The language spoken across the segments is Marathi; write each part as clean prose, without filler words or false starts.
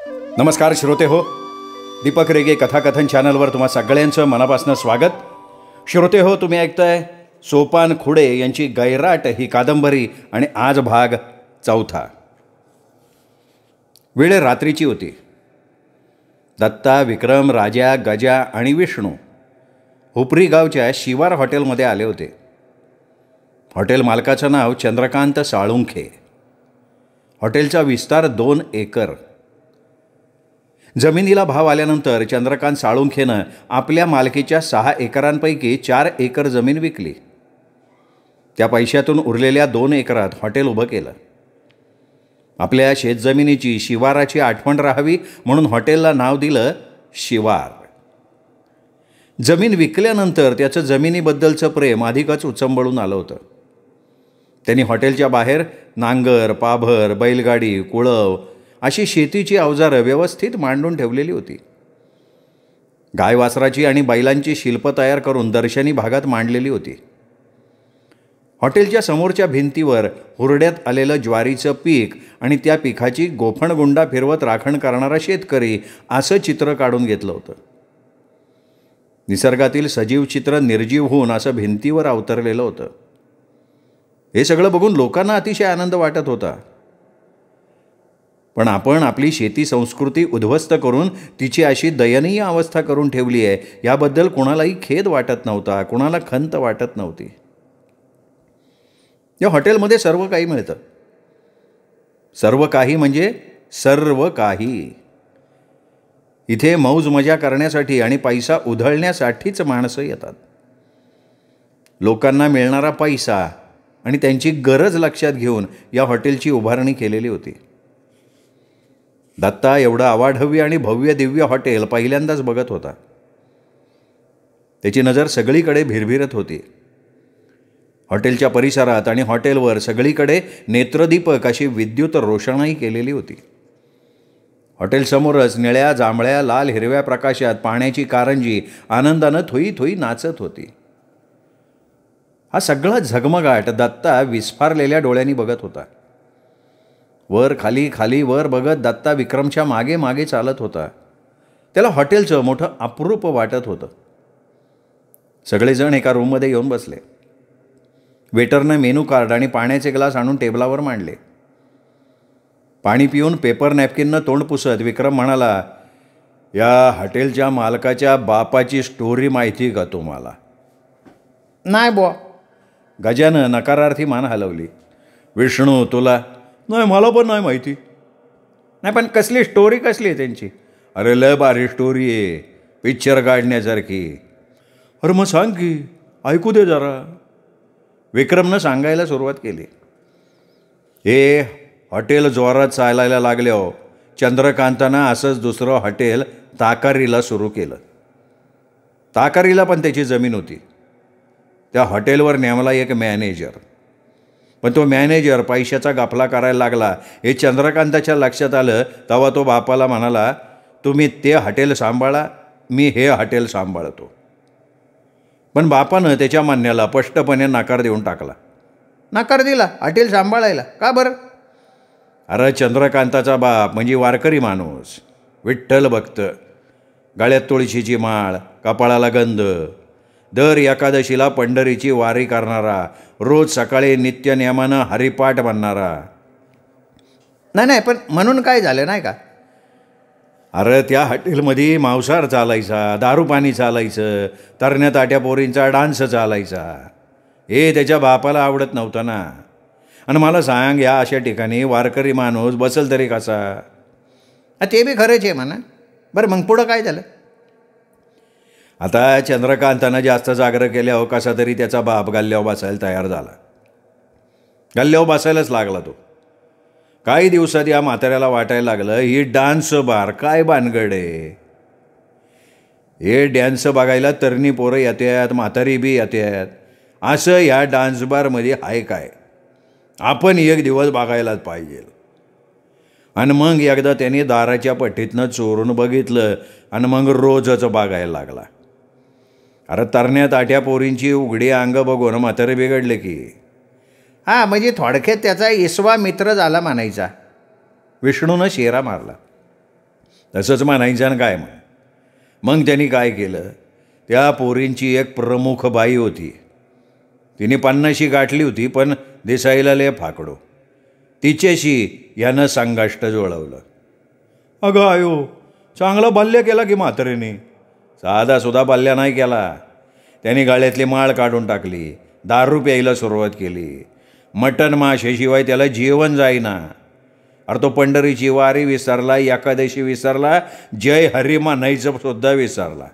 नमस्कार श्रोते हो, दीपक रेगे कथाकथन चॅनलवर तुम्हा सगळ्यांचं मनापासून स्वागत. श्रोते हो, तुम्ही ऐकताय सोपान खुडे यांची गैराट ही कादंबरी आणि आज भाग 4. वेळ रात्रीची होती. दत्ता, विक्रम, राजा, गजा आणि विष्णू हुपरी गावच्या शिवार हॉटेलमध्ये आले होते. हॉटेल मालकाचं नाव चंद्रकांत साळुंखे. हॉटेलचा विस्तार 2 एकर. जमिनीला भाव आल्यानंतर चंद्रकांत साळुंखेनं आपल्या मालकीच्या 6 एकरांपैकी 4 एकर जमीन विकली. त्या पैशातून उरलेल्या 2 एकरात हॉटेल उभं केलं. आपल्या शेतजमिनीची, शिवाराची आठवण राहावी म्हणून हॉटेलला नाव दिलं शिवार. जमीन विकल्यानंतर त्याचं जमिनीबद्दलचं प्रेम अधिकच उचंबळून आलं होतं. त्यांनी हॉटेलच्या बाहेर नांगर, पाभर, बैलगाडी, कुळव अशी शेतीची अवजारं व्यवस्थित मांडून ठेवलेली होती. गायवासराची आणि बैलांची शिल्प तयार करून दर्शनी भागात मांडलेली होती. हॉटेलच्या समोरच्या भिंतीवर हुरड्यात आलेलं ज्वारीचं पीक आणि त्या पिकाची गोफणगुंडा फिरवत राखण करणारा शेतकरी असं चित्र काढून घेतलं होतं. निसर्गातील सजीव चित्र निर्जीव होऊन असं भिंतीवर अवतरलेलं होतं. हे सगळं बघून लोकांना अतिशय आनंद वाटत होता. पण आपण आपली शेती संस्कृती उद्ध्वस्त करून तिची अशी दयनीय अवस्था करून ठेवली आहे याबद्दल कुणालाही खेद वाटत नव्हता, कुणाला खंत वाटत नव्हती. या हॉटेलमध्ये सर्व काही मिळतं. सर्व काही म्हणजे सर्व काही. इथे मौज मजा करण्यासाठी आणि पैसा उधळण्यासाठीच माणसं येतात. लोकांना मिळणारा पैसा आणि त्यांची गरज लक्षात घेऊन या हॉटेलची उभारणी केलेली होती. दत्ता एवढं अवाढव्य आणि भव्य दिव्य हॉटेल पहिल्यांदाच बघत होता. त्याची नजर सगळीकडे भिरभिरत होती. हॉटेलच्या परिसरात आणि हॉटेलवर सगळीकडे नेत्रदीपक अशी विद्युत रोषणाई केलेली होती. हॉटेलसमोरच निळ्या, जांभळ्या, लाल, हिरव्या प्रकाशात पाण्याची कारंजी आनंदानं थोई थोई नाचत होती. हा सगळा झगमगाट दत्ता विस्फारलेल्या डोळ्यांनी बघत होता. वर खाली, खाली वर बघत दत्ता विक्रमच्या मागे मागे चालत होता. त्याला हॉटेलचं मोठं अप्रूप वाटत होतं. सगळेजण एका रूममध्ये येऊन बसले. वेटरनं मेनू कार्ड आणि पाण्याचे ग्लास आणून टेबलावर मांडले. पाणी पिऊन पेपर नॅपकिननं तोंड पुसत विक्रम म्हणाला, या हॉटेलच्या मालकाच्या बापाची स्टोरी माहिती का तुम्हाला? नाही बुवा. गजानं नकारार्थी मान हलवली. विष्णू, तुला? नाही, मला पण नाही माहिती. नाही, पण कसली स्टोरी कसली आहे त्यांची? अरे लय भारी स्टोरी आहे, पिक्चर काढण्यासारखी. अरे मग सांग की, ऐकू दे जरा. विक्रमनं सांगायला सुरुवात केली. हे हॉटेल जोरात चालायला लागल्यावर चंद्रकांतानं असंच दुसरं हॉटेल ताकारीला सुरू केलं. ताकारीला पण त्याची जमीन होती. त्या हॉटेलवर नेमला एक मॅनेजर. पण तो मॅनेजर पैशाचा गफला करायला लागला हे चंद्रकांताच्या लक्षात आलं. तेव्हा तो बापाला म्हणाला, तुम्ही ते हॉटेल सांभाळा, मी हे हॉटेल सांभाळतो. पण बापानं त्याच्या म्हणण्याला स्पष्टपणे नकार देऊन टाकला. नकार दिला हॉटेल सांभाळायला? का बरं? अरे चंद्रकांताचा बाप म्हणजे वारकरी माणूस, विठ्ठल भक्त, गळ्यात तुळशीची माळ, कपाळाला गंध, दर एकादशीला पंढरीची वारी करणारा, रोज सकाळी नित्यनियमानं हरिपाठ म्हणणारा. नाही, पण म्हणून काय झालं नाही का? अरे त्या हॉटेलमध्ये मांसाहार चालायचा, दारूपाणी चालायचं, तरण्या ताट्या पोरींचा डान्स चालायचा. हे त्याच्या बापाला आवडत नव्हतं ना. आणि मला सांग, या अशा ठिकाणी वारकरी माणूस बसल तरी कसा? ते बी खरंच आहे म्हणा. बरं मग पुढं काय झालं? आता चंद्रकांतानं जास्त जागर केल्यावर कसा तरी त्याचा बाप गल्ल्यावर बसायला तयार झाला. गल्ल्यावर बसायलाच लागला तो. काही दिवसात या म्हाताऱ्याला वाटायला लागलं, ही डान्स बार काय भानगड आहे. हे डान्स बघायला तरणी पोरं येतात, म्हातारी बी येतात. असं ह्या डान्स बारमध्ये आहे काय? आपण एक दिवस बघायलाच पाहिजे. आणि मग एकदा त्याने दाराच्या पट्टीतनं चोरून बघितलं आणि मग रोजच बघायला लागला. अरे तरण्या ताट्या पोरींची उघडी अंग बघून म्हातारे बिघडले की. हां, म्हणजे थोडक्यात त्याचा इसवा मित्र झाला म्हणायचा. विष्णूनं शेरा मारला. तसंच म्हणायचं ना काय मग त्यांनी काय केलं, त्या पोरींची एक प्रमुख बाई होती, तिने 50शी गाठली होती, पण दिसायला लय फाकडो. तिच्याशी यानं संगाष्ट जुळवलं. अगं आयो, चांगला बाल्य केला की म्हातारीने. साधासुद्धा बाल्या नाही केला. त्यांनी गाळ्यातली माळ काढून टाकली, दारू प्यायला सुरुवात केली. मटण माशाशिवाय त्याला जेवण जाईना. अरे तो पंढरीची वारी विसरला, एकादशी विसरला, जय हरी म्हणायचं सुद्धा विसरला.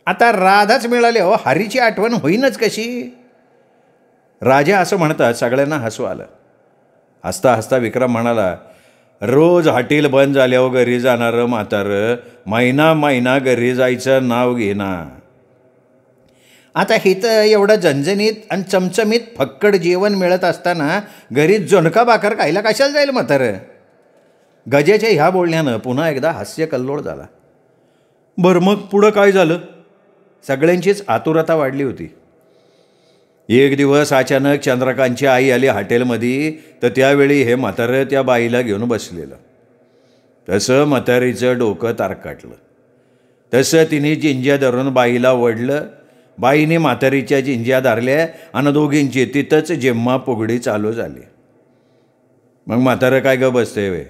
आता राधाच मिळाले हो, हरीची आठवण होईनच कशी. राजा असं म्हणतात सगळ्यांना हसू आलं. हसता हसता विक्रम म्हणाला, रोज हॉटेल बंद झाल्यावर घरी जाणारं म्हातारं महिना महिना घरी जायचं नाव घेना. आता हिथं एवढं झणझणीत आणि चमचमीत फक्कड जेवण मिळत असताना घरी झुणका भाकर खायला कशाला जाईल म्हातारं. गजाच्या ह्या बोलण्यानं पुन्हा एकदा हास्य कल्लोळ झाला. बरं मग पुढं काय झालं. सगळ्यांचीच आतुरता वाढली होती. एक दिवस अचानक चंद्रकांतची आई आली हॉटेलमध्ये, तर त्यावेळी हे म्हातारं त्या बाईला घेऊन बसलेलं. तसं म्हातारीचं डोकं तारकाटलं. तसं तिने जिंज्या धरून बाईला ओढलं. बाईने म्हातारीच्या जिंज्या धरल्या आणि दोघींची तिथंच जेम्हा पुगडी चालू झाली. मग म्हातारं काय ग बसते वे.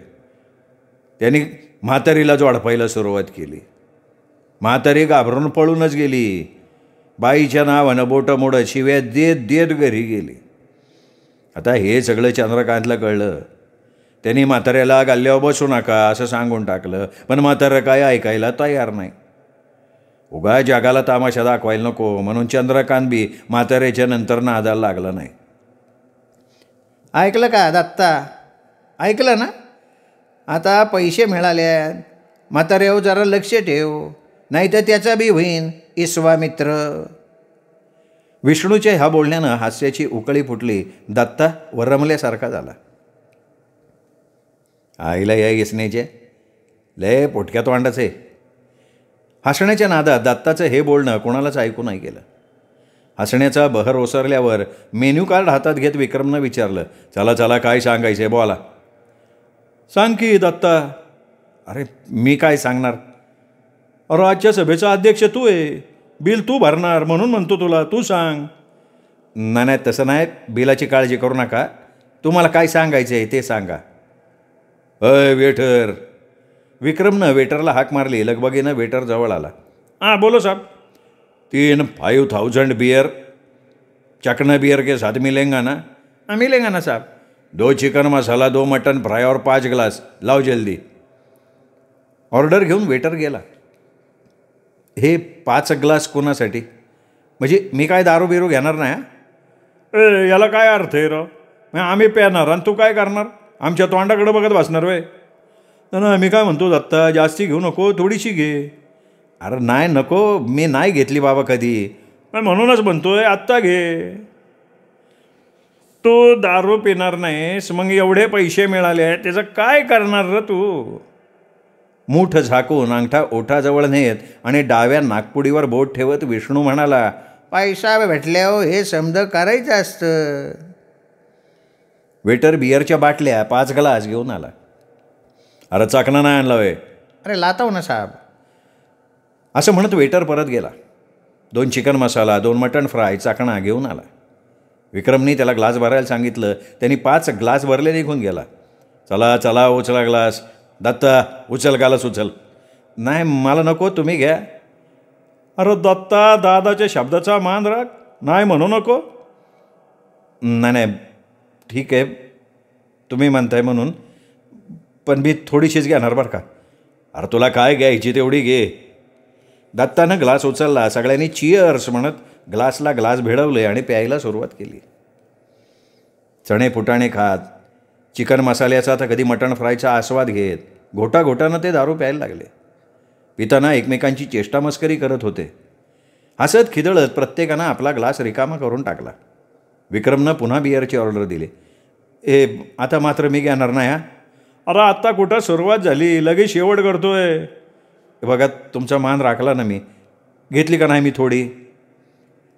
त्यांनी म्हातारीला जोडपायला सुरुवात केली. म्हातारी घाबरून पळूनच गेली. बाईच्या नावानं बोटं मोडत शिव्या देत देत घरी गेली. आता हे सगळं चंद्रकांतला कळलं. त्यांनी म्हाताऱ्याला गाल्ल्यावर बसू नका असं सांगून टाकलं, पण म्हातारं काय ऐकायला तयार नाही. उगा जगाला तामाशा दाखवायला नको म्हणून चंद्रकांत बी म्हाताऱ्याच्या नंतर नादाला लागला नाही. ऐकलं का दत्ता, ऐकलं ना. आता पैसे मिळाले, म्हाताऱ्यावर जरा लक्ष ठेव, नाही तर त्याचा बी होईन विश्वामित्र. विष्णूच्या ह्या बोलण्यानं हास्याची उकळी फुटली. दत्ता वरमल्यासारखा झाला. आईला या इसण्याचे लय पोटक्यात वांडाचे. हसण्याच्या नादात दत्ताचं हे बोलणं कोणालाच ऐकू नाही गेलं. हसण्याचा बहर ओसरल्यावर मेन्यू कार्ड हातात घेत विक्रमनं विचारलं, चला चला काय सांगायचं आहे बोला. सांग की दत्ता. अरे मी काय सांगणार. राज्य सभेचा अध्यक्ष तू आहे, बिल तू भरणार म्हणून म्हणतो तुला, तू सांग. नाही तसं नाही, बिलाची काळजी करू नका, तुम्हाला काय सांगायचं आहे ते सांगा. अय वेटर. विक्रमनं वेटरला हाक मारली. लगबगीनं वेटर जवळ आला. हां बोलो साहब. 5,000 बियर, चकना बियर के साथ मिलेगा ना. मिलेगा ना साहब. 2 चिकन मसाला, 2 मटन फ्राय और 5 ग्लास लाव जल्दी. ऑर्डर घेऊन वेटर गेला. हे 5 ग्लास कोणासाठी. म्हणजे मी काय दारू बिरू घेणार नाही. याला काय अर्थ आहे राव. मग आम्ही प्याणार आणि तू काय करणार, आमच्या तोंडाकडे बघत बसणार वे. ना मी काय म्हणतो दत्ता, जास्ती घेऊ नको, थोडीशी घे. अरे नाही नको, मी नाही घेतली बाबा कधी. म्हणूनच म्हणतोय आत्ता घे. तू दारू पिणार नाहीस, मग एवढे पैसे मिळाले त्याचं काय करणार र तू. मूठ झाकून अंगठा ओठाजवळ नेत आणि डाव्या नागपुडीवर बोट ठेवत विष्णू म्हणाला, पैसा भेटल्यावर हे समज करायचं असतं. वेटर बियरच्या बाटल्या 5 ग्लास घेऊन आला. अरे चाकणा नाही आणला वे. अरे लाताव ना साहेब. असं म्हणत वेटर परत गेला. 2 चिकन मसाला, 2 मटण फ्राय, चाकणा घेऊन आला. विक्रमनी त्याला ग्लास भरायला सांगितलं. त्यांनी 5 ग्लास भरले निघून गेला. चला चला उचला ग्लास. दत्ता उचल ग्लास उचल. नाही मला नको, तुम्ही घ्या. अरे दत्ता, दादाच्या शब्दाचा मान राख, नाही म्हणू नको. नाही ठीक आहे तुम्ही म्हणताय म्हणून, पण मी थोडीशीच घेणार बरं का. अरे तुला काय घ्यायची तेवढी घे. दत्तानं ग्लास उचलला. सगळ्यांनी चिअर्स म्हणत ग्लासला ग्लास भिडवले आणि प्यायला सुरुवात केली. चणे फुटाणे खात, चिकन मसाल्याचा तर कधी मटण फ्रायचा आस्वाद घेत घोटाघोटानं ते दारू प्यायला लागले. पिताना एकमेकांची चेष्टा मस्करी करत होते. हसत खिदळत प्रत्येकानं आपला ग्लास रिकामा करून टाकला. विक्रमनं पुन्हा बियरची ऑर्डर दिली. आता मात्र मी घेणार नाही. अरे आत्ता कुठं सुरुवात झाली, लगेच शेवट करतोय. बघा तुमचा मान राखला ना मी. घेतली का नाही मी थोडी.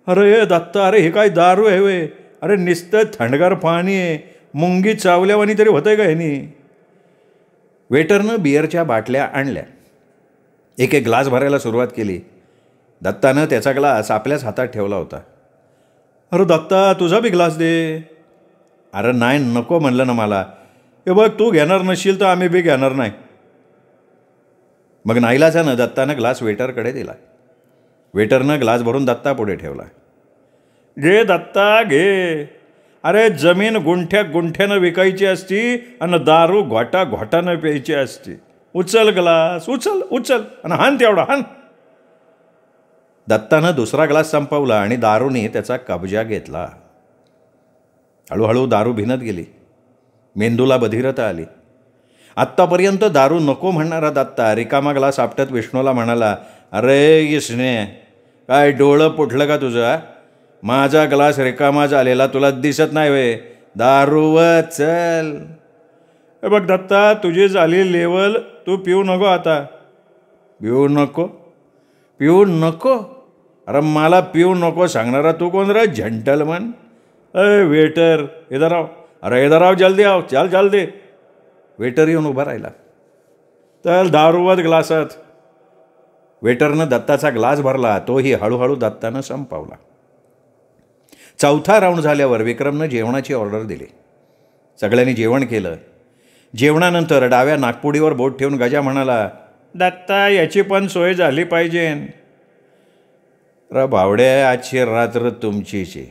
अरे हे दत्ता, अरे हे काय दारू आहे वे. अरे नुसतं थंडगार पाणी आहे, मुंगी चावल्यावानी तरी होतंय का ह्यानी. वेटरनं बिअरच्या बाटल्या आणल्या. एक एक ग्लास भरायला सुरुवात केली. दत्तानं त्याचा ग्लास आपल्याच हातात ठेवला होता. अरे दत्ता, तुझा बी ग्लास दे. अरे नाही, नको म्हणलं ना मला. हे बघ, तू घेणार नसशील तर आम्ही बी घेणार नाही. मग नाईलाजानं दत्तानं ग्लास वेटरकडे दिला. वेटरनं ग्लास भरून दत्ता पुढे ठेवला. घे दत्ता, घे. अरे जमीन गुंठ्या गुंठ्यानं विकायची असती आणि दारू घोटा घोटानं प्यायची असती. उचल ग्लास, उचल उचल आणि हान तेवढा हान. दत्तानं दुसरा ग्लास संपवला आणि दारूने त्याचा कब्जा घेतला. हळूहळू दारू भिनत गेली. मेंदूला बधिरता आली. आत्तापर्यंत दारू नको म्हणणारा दत्ता रिकामा ग्लास आपटत विष्णूला म्हणाला, अरे इसने, काय डोळं पुटलं का तुझं? माझा ग्लास रिकामा झालेला तुला दिसत नाही वे? दारू चल. हे बघ दत्ता, तुझी झाली लेवल, तू पिऊ नको आता. पिऊ नको? पिऊ नको? अरे मला पिऊ नको सांगणारा तू कोण रे? जंटलमन. अरे वेटर, इधर आओ. अरे इधर आओ, जल्दी आओ, चल जल्दी. वेटर येऊन उभा राहिला. चल दारूवत ग्लासात. वेटरनं दत्ताचा ग्लास भरला. तोही हळूहळू दत्तानं संपवला. चौथा राऊंड झाल्यावर विक्रमनं जेवणाची ऑर्डर दिली. सगळ्यांनी जेवण केलं. जेवणानंतर डाव्या नागपुडीवर बोट ठेवून गजा म्हणाला, दत्ता, याची पण सोय झाली पाहिजे. र भावड्या, आजची रात्र तुमचीची.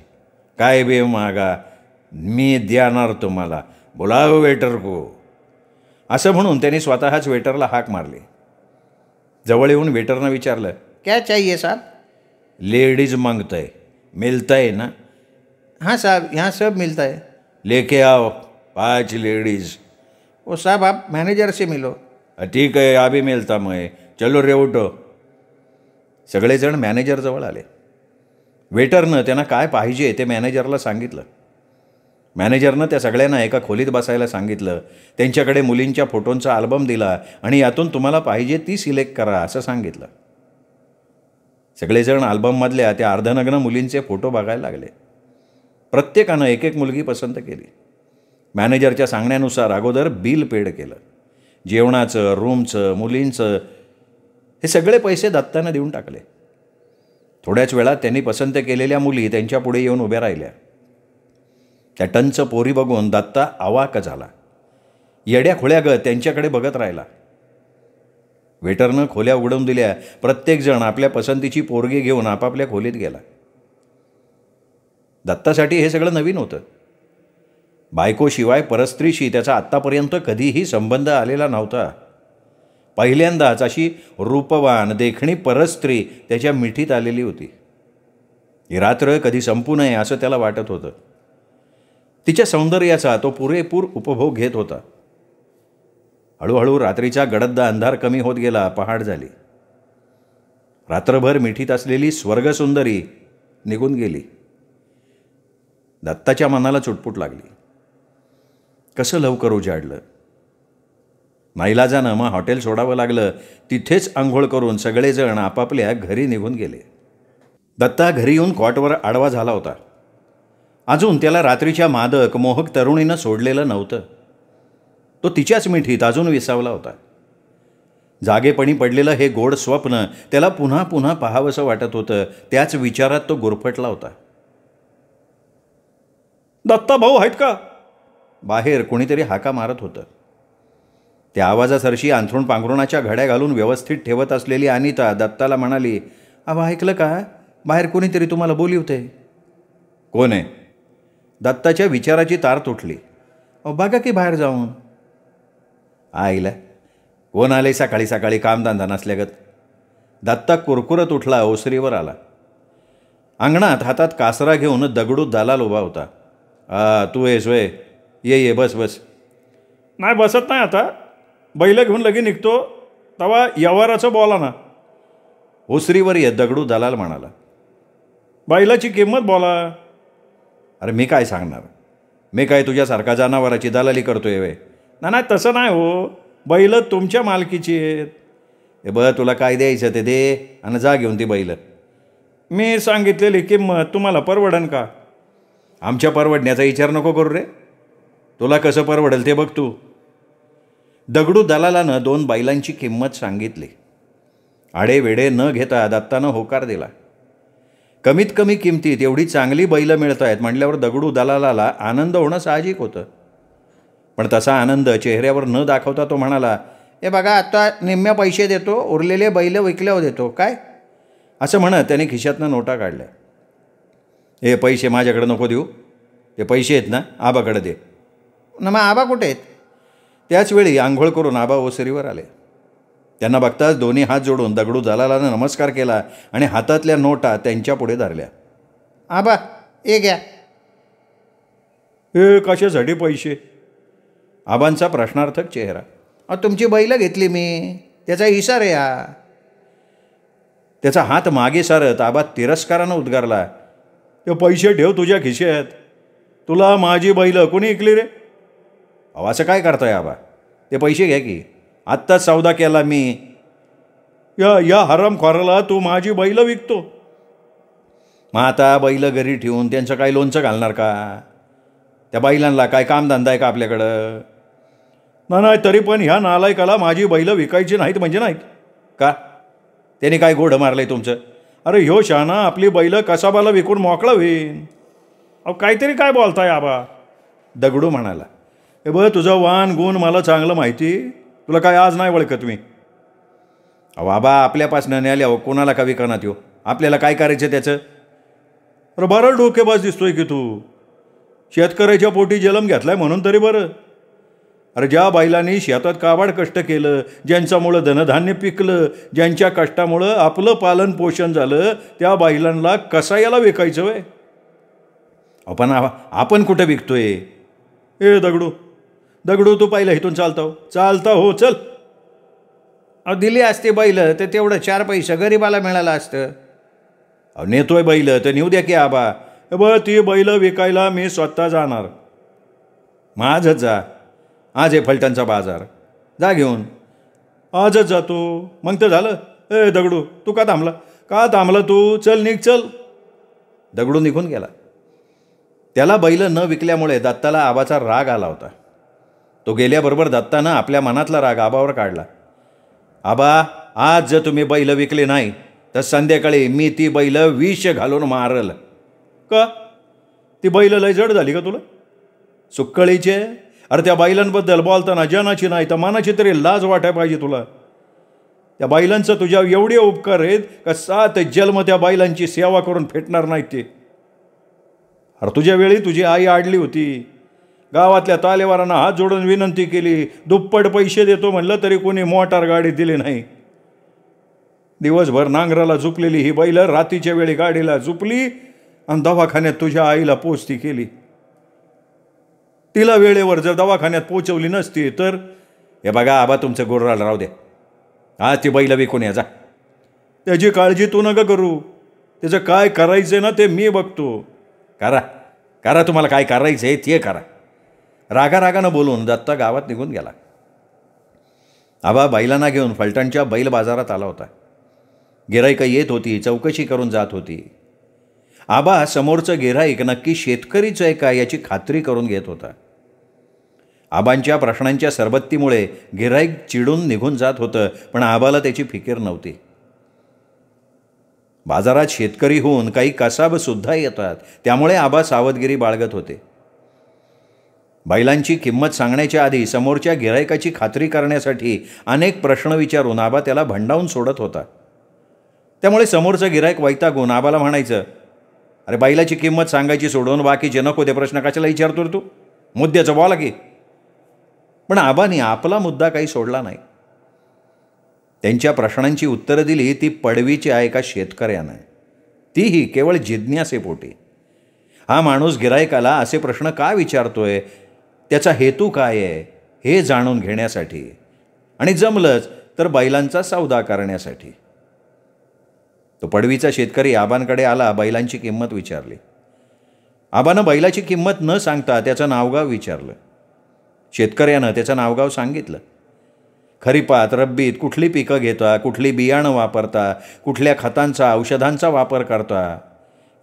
काय बे मागा, मी देणार तुम्हाला. बोलाव वेटर को. असं म्हणून त्यांनी स्वतःच वेटरला हाक मारली. जवळ येऊन वेटरनं विचारलं, क्या चाहिए साहब? लेडीज मांगतंय, मिलतंय ना? हाँ साहब, यहाँ सब मिलता है. लेके आओ 5 लेडीज. ओ साहब, आप मैनेजर से मिलो. ठीक आहे, अभी मिलता मैं. चलो रे उठो. सगळेजण मॅनेजरजवळ आले. वेटरनं त्यांना काय पाहिजे ते मॅनेजरला सांगितलं. मॅनेजरनं त्या सगळ्यांना एका खोलीत बसायला सांगितलं. त्यांच्याकडे मुलींच्या फोटोंचा अल्बम दिला आणि यातून तुम्हाला पाहिजे ती सिलेक्ट करा असं सांगितलं. सगळेजण अल्बममधल्या त्या अर्धनग्न मुलींचे फोटो बघायला लागले. प्रत्येकानं एक एक मुलगी पसंत केली. मॅनेजरच्या सांगण्यानुसार अगोदर बिल पेड केलं. जेवणाचं, रूमचं, मुलींचं, हे सगळे पैसे दत्तानं देऊन टाकले. थोड्याच वेळात त्यांनी पसंत केलेल्या मुली त्यांच्या पुढे येऊन उभ्या राहिल्या. त्या टंच पोरी बघून दत्ता अवाक झाला. येड्या खोळ्यागत त्यांच्याकडे बघत राहिला. वेटरनं खोल्या उघडून दिल्या. प्रत्येकजण आपल्या पसंतीची पोरगी घेऊन आपापल्या खोलीत गेला. दत्तासाठी हे सगळं नवीन होतं. बायकोशिवाय परस्त्रीशी त्याचा आत्तापर्यंत कधीही संबंध आलेला नव्हता. पहिल्यांदाच अशी रूपवान देखणी परस्त्री त्याच्या मिठीत आलेली होती. ही रात्र कधी संपू नये असं त्याला वाटत होतं. तिच्या सौंदर्याचा तो पुरेपूर उपभोग घेत होता. हळूहळू रात्रीचा गडद अंधार कमी होत गेला. पहाट झाली. रात्रभर मिठीत असलेली स्वर्गसुंदरी निघून गेली. दत्ताच्या मनाला चुटपुट लागली. कसं लवकर उजाडलं. नाईलाजानं मग हॉटेल सोडावं लागलं. तिथेच आंघोळ करून सगळेजण आपापल्या घरी निघून गेले. दत्ता घरी येऊन कॉटवर आडवा झाला होता. अजून त्याला रात्रीच्या मादक मोहक तरुणीनं सोडलेलं नव्हतं. तो तिच्याच मिठीत अजून विसावला होता. जागेपणी पडलेलं हे गोड स्वप्न त्याला पुन्हा पुन्हा पाहावंसं वाटत होतं. त्याच विचारात तो गुरफटला होता. दत्ता भाऊ आहेत का? बाहेर कोणीतरी हाका मारत होतं. त्या आवाजासरशी अंथरूण पांघरुणाच्या घड्या घालून व्यवस्थित ठेवत असलेली अनिता दत्ताला म्हणाली, अहो ऐकलं का? बाहेर कोणीतरी तुम्हाला बोलिवतंय. कोण आहे? दत्ताच्या विचाराची तार तुटली. अहो बघा की बाहेर जाऊन. आईला कोण आले सकाळी सकाळी कामधंदा नसल्यागत. दत्ता कुरकुरत उठला. ओसरीवर आला. अंगणात हातात कासरा घेऊन दगडू दलाल उभा होता. तू आहेस वय? ये बस बस. नाही बसत नाही आता. बैल घेऊन लगे निघतो तवा व्यवहाराचं बोला ना. ओसरीवर ये दगडू दलाल म्हणाला. बैलाची किंमत बोला. अरे मी काय सांगणार? मी काय तुझ्यासारखा जनावराची दलाली करतोय वे? नाही तसं नाही हो. बैल तुमच्या मालकीची आहेत. हे बघ तुला काय द्यायचं ते दे आणि जा घेऊन ती बैल. मी सांगितलेली किंमत तुम्हाला परवडन का? आमच्या परवडण्याचा विचार नको करू रे. तुला कसं परवडेल ते बघ तू. दगडू दलालानं 2 बैलांची किंमत सांगितली. आडेवेडे न घेता दत्तानं होकार दिला. कमीत कमी किमतीत एवढी चांगली बैलं मिळत आहेत म्हटल्यावर दगडू दलालाला आनंद होणं साहजिक होतं. पण तसा आनंद चेहऱ्यावर न दाखवता तो म्हणाला, हे बघा, आता निम्मे पैसे देतो, उरलेले बैल विकल्यावर देतो. काय? असं म्हणत त्याने खिशातनं नोटा काढल्या. हे पैसे माझ्याकडे नको देऊ, ते पैसे आहेत ना आबाकडे दे. मग आबा कुठे आहेत? त्याचवेळी आंघोळ करून आबा ओसरीवर आले. त्यांना बघताच दोन्ही हात जोडून दगडू दलालानं नमस्कार केला आणि हातातल्या नोटा त्यांच्या पुढे धरल्या. आबा, हे घ्या. हे कशासाठी पैसे? आबांचा प्रश्नार्थक चेहरा. तुमची बैलं घेतली मी, त्याचा इशारा या. त्याचा हात मागे सारत आबा तिरस्कारानं उद्गारला, ते पैसे ठेव तुझ्या खिशात. तुला माझी बैलं कोणी ऐकली रे? अहो असं काय करताय आबा? ते पैसे घ्या की, आत्ताच सौदा केला मी. या हरामखोराला तू माझी बैलं विकतो? मग आता बैलं घरी ठेवून त्यांचं काय लोणचं घालणार का? त्या बैलांना काय कामधंदा आहे का आपल्याकडं? नाही, तरी पण ह्या नालायकाला माझी बैलं विकायची नाहीत म्हणजे नाहीत का? त्याने काय घोडं मारलंय तुमचं? अरे ह्यो शहाणा आपली बैलं कसाबाला विकून मोकळा होईन. अहो काहीतरी काय बोलताय आबा? दगडू म्हणाला, हे बघ तुझं वान गुण मला चांगलं माहिती, तुला काय आज नाही ओळखत मी. अहो आबा, आपल्यापासनं न्याल्यावर कोणाला का विकणार येऊ? आपल्याला काय करायचं त्याचं? अरे बरं डोकेबाज दिसतोय की तू. शेतकऱ्याच्या पोटी जन्म घेतलाय म्हणून तरी बरं. अरे ज्या बैलांनी शेतात काबाड कष्ट केलं, ज्यांच्यामुळं धनधान्य पिकलं, ज्यांच्या कष्टामुळं आपलं पालन पोषण झालं, त्या बैलांना कसायाला विकायचं वय? आपण कुठं विकतोय? ए दगडू तू पहिला इथून चालता हो चल. दिली असते बैल तर तेवढं 4 पैसे गरिबाला मिळालं असतं. अहो नेतोय बैल तर नेऊ द्या की आबा. ती बैलं विकायला मी स्वतः जाणार. मग आजच जा, आज आहे फलटणचा बाजार, जा घेऊन. आजच जातो. मग तर झालं. ए दगडू तू का थांबला तू? चल निघ चल. दगडू निघून गेला. त्याला बैल न विकल्यामुळे दत्ताला आबाचा राग आला होता. तो गेल्याबरोबर दत्तानं आपल्या मनातला राग आबावर काढला. आबा, आज जर तुम्ही बैल विकले नाही तर संध्याकाळी मी ती बैल विष घालून मारल. का? ती बैल लय जड झाली का तुला? सुक्कळीचे? अरे त्या बैलांबद्दल बोलताना जनाची नाही तर मनाची तरी लाज वाटाय पाहिजे तुला. त्या बैलांचं तुझ्या एवढे उपकार आहेत का 7 जन्म त्या बैलांची सेवा करून फेटणार नाहीत ते. अरे तुझ्या वेळी तुझी आई आडली होती, गावातल्या तालेवारांना हात जोडून विनंती केली, दुप्पट पैसे देतो म्हणलं तरी कोणी मोटार गाडी दिली नाही. दिवसभर नांगराला झुपलेली ही बैल रात्रीच्या वेळी गाडीला झुपली आणि दवाखान्यात तुझ्या आईला पोचती केली. तिला वेळेवर जर दवाखान्यात पोचवली नसती तर हे बघा आबा, तुमचं गुर्राला राहू द्या. आज ती बैल विकून या जा. त्याची काळजी तू नका करू. त्याचं काय करायचं ना ते मी बघतो. करा तुम्हाला काय करायचं आहे ते करा. रागानं बोलून दत्ता गावात निघून गेला. आबा बैलांना घेऊन फलटणच्या बैल बाजारात आला होता. गिराईकं येत होती, चौकशी करून जात होती. आबा समोरचं गिराईक नक्की शेतकरीचं आहे का याची खात्री करून घेत होता. आबांच्या प्रश्नांच्या सरबत्तीमुळे गिराईक चिडून निघून जात होतं, पण आबाला त्याची फिकीर नव्हती. बाजारात शेतकरी होऊन काही कसाबसुद्धा येतात, त्यामुळे आबा सावधगिरी बाळगत होते. बैलांची किंमत सांगण्याच्या आधी समोरच्या गिराईकाची खात्री करण्यासाठी अनेक प्रश्न विचारून आबा त्याला भंडावून सोडत होता. त्यामुळे समोरचं गिराईक वैतागून आबाला म्हणायचं, अरे बैलाची किंमत सांगायची सोडून बाकीचे नको ते प्रश्न कशाला विचारतो तू? मुद्द्याचं बोला की. पण आबांनी आपला मुद्दा काही सोडला नाही. त्यांच्या प्रश्नांची उत्तरं दिली ती पडवीच्या एका शेतकऱ्यानं, तीही केवळ जिज्ञासेपोटी. हा माणूस गिरायकाला असे प्रश्न का विचारतोय, त्याचा हेतू काय आहे हे जाणून घेण्यासाठी, आणि जमलंच तर बैलांचा सौदा करण्यासाठी. तो पडवीचा शेतकरी आबांकडे आला, बैलांची किंमत विचारली. आबानं बैलाची किंमत न सांगता त्याचं नावगाव विचारलं. शेतकऱ्यानं त्याचं नावगाव सांगितलं. खरीपात रब्बीत कुठली पिकं घेता, कुठली बियाणं वापरता, कुठल्या खतांचा औषधांचा वापर करता,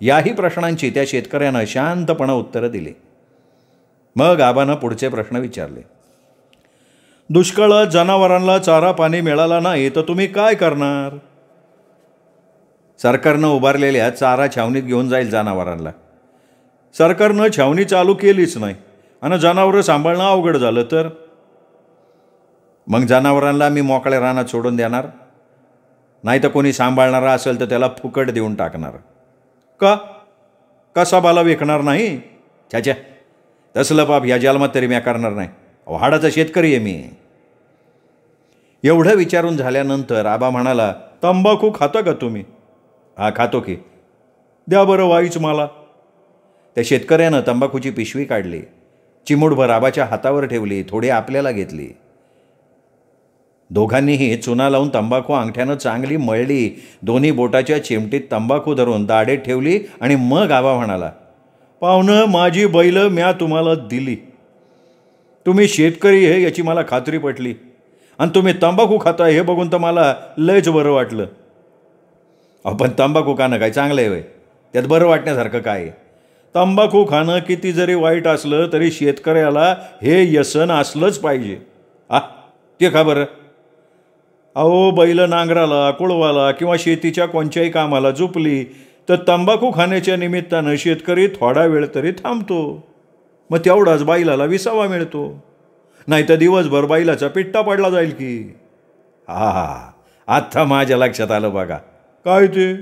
याही प्रश्नांची त्या शेतकऱ्यानं शांतपणे उत्तरं दिली. मग आबानं पुढचे प्रश्न विचारले. दुष्काळात जनावरांना चारा पाणी मिळाला नाही तर तुम्ही काय करणार? सरकारनं उभारलेल्या चारा छावणीत घेऊन जाईल जनावरांना. सरकारनं छावणी चालू केलीच नाही आणि जनावरं सांभाळणं अवघड झालं तर मग जनावरांना मी मोकळ्या रानात सोडून देणार, नाही तर कोणी सांभाळणारा असेल तर त्याला फुकट देऊन टाकणार. का? कसा बाला विकणार नाही? छाच्या, तसलं पाप ह्या जन्मात तरी मी करणार नाही. हाडाचा शेतकरी आहे मी. एवढं विचारून झाल्यानंतर आबा म्हणाला, तंबाखू खाता का तुम्ही? हा, खातो की. द्या बरं वाईच मला. त्या शेतकऱ्यानं तंबाखूची पिशवी काढली, चिमूटभर आबाच्या हातावर ठेवली, थोडी आपल्याला घेतली. दोघांनीही चुना लावून तंबाखू अंगठ्यानं चांगली मळली, दोन्ही बोटाच्या चिमटीत तंबाखू धरून दाढेत ठेवली आणि मग आबा म्हणाला, पाहुणं, माझी बैल म्या तुम्हाला दिली. तुम्ही शेतकरी हे याची मला खात्री पटली आणि तुम्ही तंबाखू खाताय हे बघून तर मला लयच बरं वाटलं. पण तंबाखू खाणं काय चांगलं आहे? त्यात बरं वाटण्यासारखं काय? तंबाखू खाणं किती जरी वाईट असलं तरी शेतकऱ्याला हे व्यसन असलंच पाहिजे. ते का बरं? अहो, बैल नांगराला, कुळवाला किंवा शेतीच्या कोणत्याही कामाला झुपली तर तंबाखू खाण्याच्या निमित्तानं शेतकरी थोडा वेळ तरी थांबतो. मग तेवढाच बैलाला विसावा मिळतो, नाही तर दिवसभर बैलाचा पिट्टा पडला जाईल की. आत्ता माझ्या लक्षात आलं बघा. काय ते?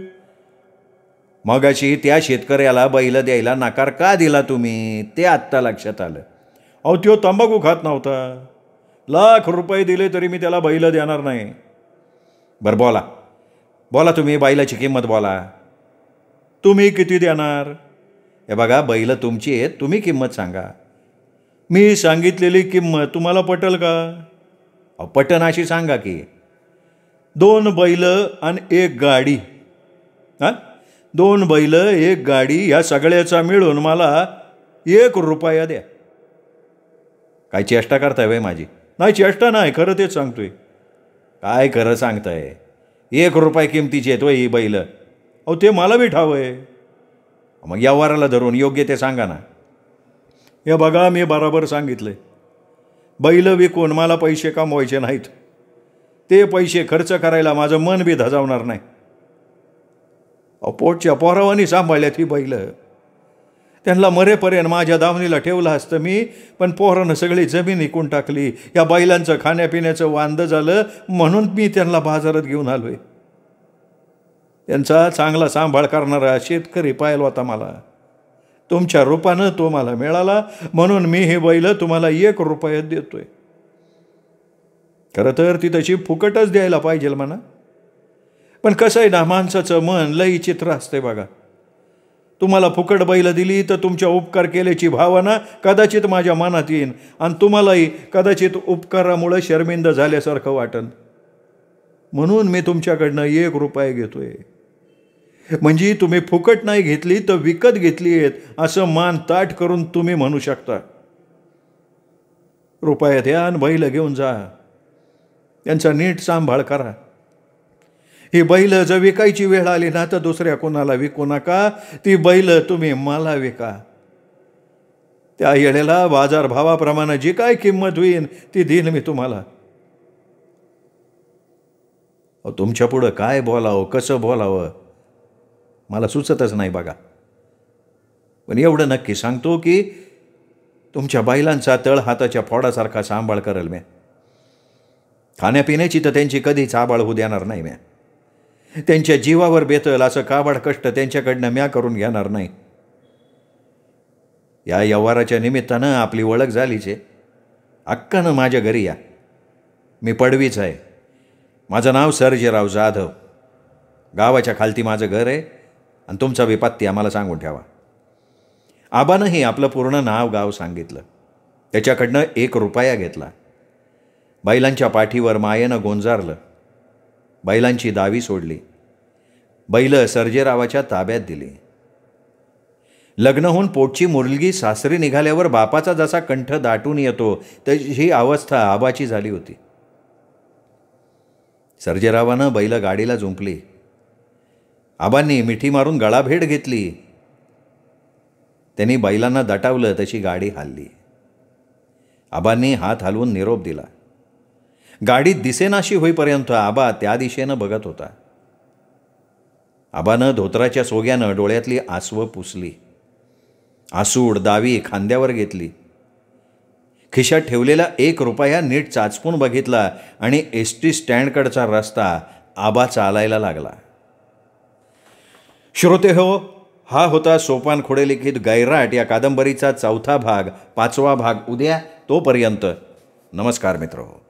मगाशी त्या शेतकऱ्याला बैल द्यायला नकार का दिला तुम्ही ते आत्ता लक्षात आलं. अहो, तो तंबाखू खात नव्हता. लाख रुपये दिले तरी मी त्याला बैल देणार नाही. बरं, बोला बोला, तुम्ही बैलाची किंमत बोला. तुम्ही किती देणार? हे बघा, बैल तुमची आहेत, तुम्ही किंमत सांगा. मी सांगितलेली किंमत तुम्हाला पटेल का? पटन अशी सांगा की. 2 बैल आणि 1 गाडी. 2 बैल 1 गाडी ह्या सगळ्याचा मिळून मला 1 रुपया द्या. काय चेष्टा करताय बाई माझी? नाही, चेष्टा नाही, खरं तेच सांगतोय. काय खरं सांगताय? 1 रुपया किमतीची आहेत ही बैल. अहो, ते मला बी ठाव आहे. मग व्यवहाराला धरून योग्य ते सांगा ना. हे बघा, मी बरोबर सांगितलंय. बैल विकून मला पैसे कमवायचे नाहीत. ते पैसे खर्च करायला माझं मन बी धजावणार नाही. पोटच्या पोरावानी सांभाळल्यात ही बैल. त्यांना मरेपर्यंत माझ्या दावणीला ठेवलं असतं मी, पण पोरानं सगळी जमीन विकून टाकली. या बैलांचं खाण्यापिण्याचं वांदं झालं म्हणून मी त्यांना बाजारात घेऊन आलोय. त्यांचा चांगला सांभाळ करणारा शेतकरी पाहिला होता मला. तुमच्या रूपानं तो मला मिळाला म्हणून मी हे बैल तुम्हाला 1 रुपयात देतोय. खरं तर ती तशी फुकटच द्यायला पाहिजे म्हणा, पण कसं आहे ना, माणसाचं मन लई चित्र असते बघा. तुम्हाला फुकट बैल दिली तर तुमच्या उपकार केल्याची भावना कदाचित माझ्या मनात येईन आणि तुम्हालाही कदाचित उपकारामुळे शर्मिंद झाल्यासारखं वाटेल. म्हणून मी तुमच्याकडनं 1 रुपया घेतोय. म्हणजे तुम्ही फुकट नाही घेतली तर विकत घेतली आहेत असं मान ताठ करून तुम्ही म्हणू शकता. रुपया द्या आणि बैल घेऊन जा. त्यांचा नीट सांभाळ करा. ही बैल जर विकायची वेळ आली ना तर दुसऱ्या कोणाला विकू नका. ती बैल तुम्ही मला विका. त्या येळेला बाजारभावाप्रमाणे जी काय किंमत होईल ती देईन मी तुम्हाला. तुमच्या पुढं काय बोलावं, कसं बोलावं मला सुचतच नाही बघा. पण एवढं नक्की सांगतो की तुमच्या बैलांचा तळ हाताच्या फोडासारखा सांभाळ करेल मी. खाण्यापिण्याची तर त्यांची कधीच आबाळ होऊ देणार नाही मी. त्यांच्या जीवावर बेतल असं काबाड कष्ट त्यांच्याकडनं म्या करून घेणार नाही. या व्यवहाराच्या निमित्तानं आपली ओळख झालीच आहे. हक्कानं माझ्या घरी या. मी पडवीच आहे. माझं नाव सर्जेराव जाधव. गावाच्या खालती माझं घर आहे आणि तुमचा बी पत्ती आम्हाला सांगून ठेवा. आबानंही आपलं पूर्ण नाव गाव सांगितलं. त्याच्याकडनं 1 रुपया घेतला. बैलांच्या पाठीवर मायेनं गोंजारलं. बैलांची दावी सोडली. बैल सर्जेरावाच्या ताब्यात दिली. लग्न होऊन पोटची मुलगी सासरी निघाल्यावर बापाचा जसा कंठ दाटून येतो तशी अवस्था आबाची झाली होती. सर्जेरावानं बैल गाडीला जुंपली. आबांनी मिठी मारून गळाभेट घेतली. त्यांनी बैलांना दटावलं तशी गाडी हलली. आबांनी हात हलवून निरोप दिला. गाडी दिसेनाशी होईपर्यंत आबा त्या दिशेनं बघत होता. आबानं धोतराच्या सोग्यानं डोळ्यातली आसवं पुसली, आसूड दावी खांद्यावर घेतली, खिशात ठेवलेला 1 रुपया नीट चाचपून बघितला आणि एस टी स्टँडकडचा रस्ता आबा चालायला लागला. श्रोते हो, हा होता सोपान खोडे लिखित गैराट या कादंबरीचा 4था भाग. 5वा भाग उद्या. तोपर्यंत नमस्कार मित्र हो.